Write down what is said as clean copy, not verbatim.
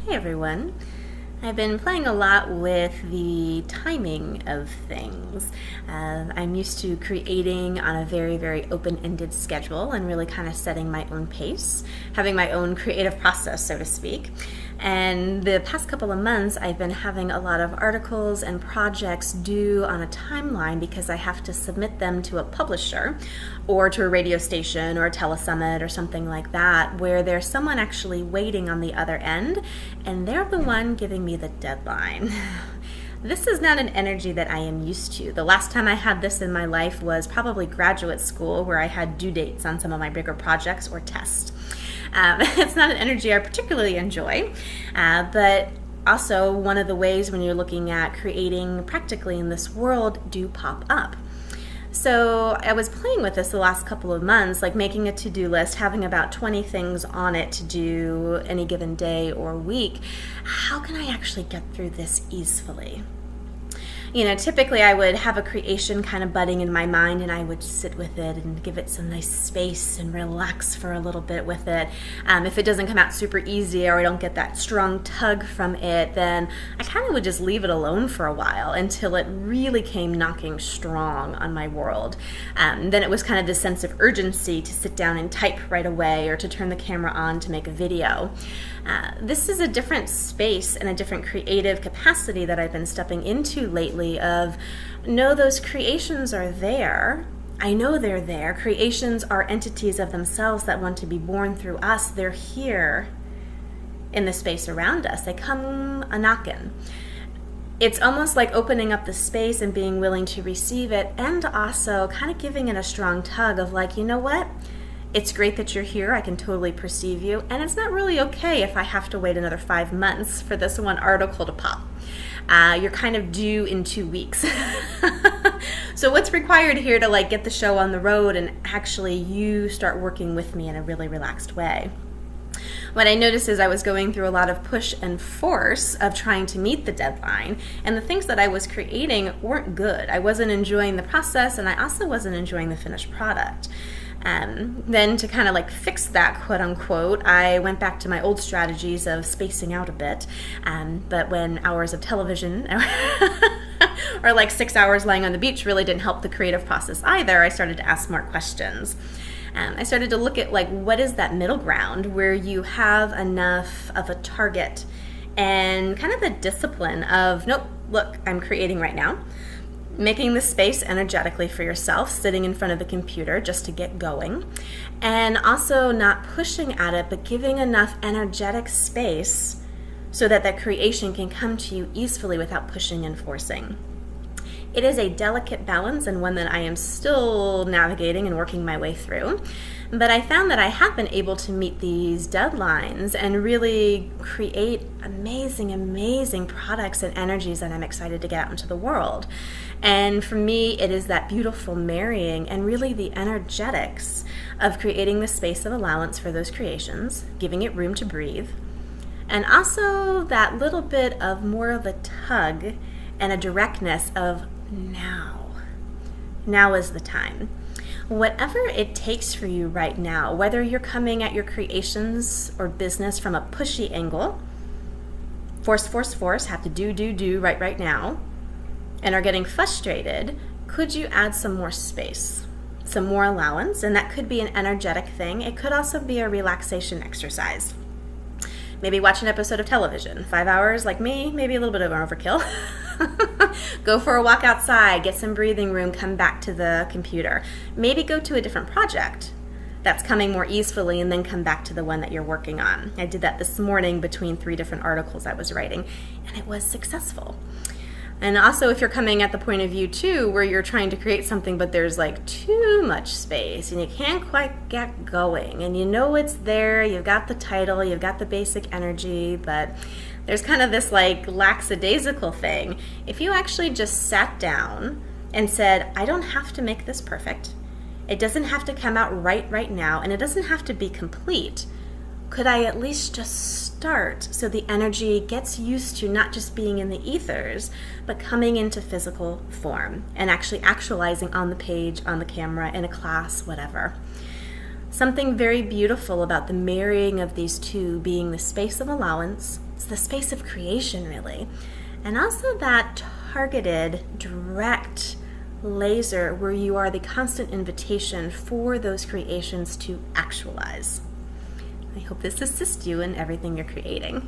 Hey everyone. I've been playing a lot with the timing of things. I'm used to creating on a very open-ended schedule and really kind of setting my own pace, having my own creative process, so to speak. And the past couple of months, I've been having a lot of articles and projects due on a timeline because I have to submit them to a publisher or to a radio station or a telesummit or something like that, where there's someone actually waiting on the other end, and they're the one giving me the deadline. This is not an energy that I am used to. The last time I had this in my life was probably graduate school, where I had due dates on some of my bigger projects or tests. It's not an energy I particularly enjoy, but also one of the ways when you're looking at creating practically in this world do pop up. So I was playing with this the last couple of months, like making a to-do list, having about 20 things on it to do any given day or week. How can I actually get through this easefully? Typically I would have a creation kind of budding in my mind, and I would sit with it and give it some nice space and relax for a little bit with it. If it doesn't come out super easy or I don't get that strong tug from it, then I kind of would just leave it alone for a while until it really came knocking strong on my world. Then it was kind of this sense of urgency to sit down and type right away or to turn the camera on to make a video. This is a different space and a different creative capacity that I've been stepping into lately of, no, those creations are there. I know they're there. Creations are entities of themselves that want to be born through us. They're here in the space around us. They come a-knockin'. It's almost like opening up the space and being willing to receive it, and also kind of giving it a strong tug of like, you know what? It's great that you're here. I can totally perceive you. And it's not really okay if I have to wait another 5 months for this one article to pop. You're kind of due in 2 weeks. So what's required here to get the show on the road and actually you start working with me in a really relaxed way? What I noticed is I was going through a lot of push and force of trying to meet the deadline, and the things that I was creating weren't good. I wasn't enjoying the process, and I also wasn't enjoying the finished product. Then to kind of fix that, quote unquote, I went back to my old strategies of spacing out a bit. But when hours of television or 6 hours lying on the beach really didn't help the creative process either, I started to ask smart questions. I started to look at what is that middle ground where you have enough of a target and kind of the discipline of, nope, look, I'm creating right now. Making the space energetically for yourself, sitting in front of the computer just to get going, and also not pushing at it, but giving enough energetic space so that that creation can come to you easily without pushing and forcing. It is a delicate balance, and one that I am still navigating and working my way through. But I found that I have been able to meet these deadlines and really create amazing products and energies that I'm excited to get out into the world. And for me, it is that beautiful marrying and really the energetics of creating the space of allowance for those creations, giving it room to breathe, and also that little bit of more of a tug and a directness of now. Now is the time. Whatever it takes for you right now, whether you're coming at your creations or business from a pushy angle, force, have to do right now, and are getting frustrated, could you add some more space, some more allowance? And that could be an energetic thing. It could also be a relaxation exercise. Maybe watch an episode of television. 5 hours like me, maybe a little bit of an overkill. Go for a walk outside, get some breathing room, come back to the computer. Maybe go to a different project that's coming more easefully and then come back to the one that you're working on. I did that this morning between 3 different articles I was writing, and it was successful. And also if you're coming at the point of view too where you're trying to create something but there's too much space and you can't quite get going, and you know it's there, you've got the title, you've got the basic energy, but there's kind of this lackadaisical thing. If you actually just sat down and said, I don't have to make this perfect, it doesn't have to come out right now, and it doesn't have to be complete, could I at least just start so the energy gets used to not just being in the ethers, but coming into physical form and actually actualizing on the page, on the camera, in a class, whatever. Something very beautiful about the marrying of these two being the space of allowance, it's the space of creation really, and also that targeted, direct laser where you are the constant invitation for those creations to actualize. I hope this assists you in everything you're creating.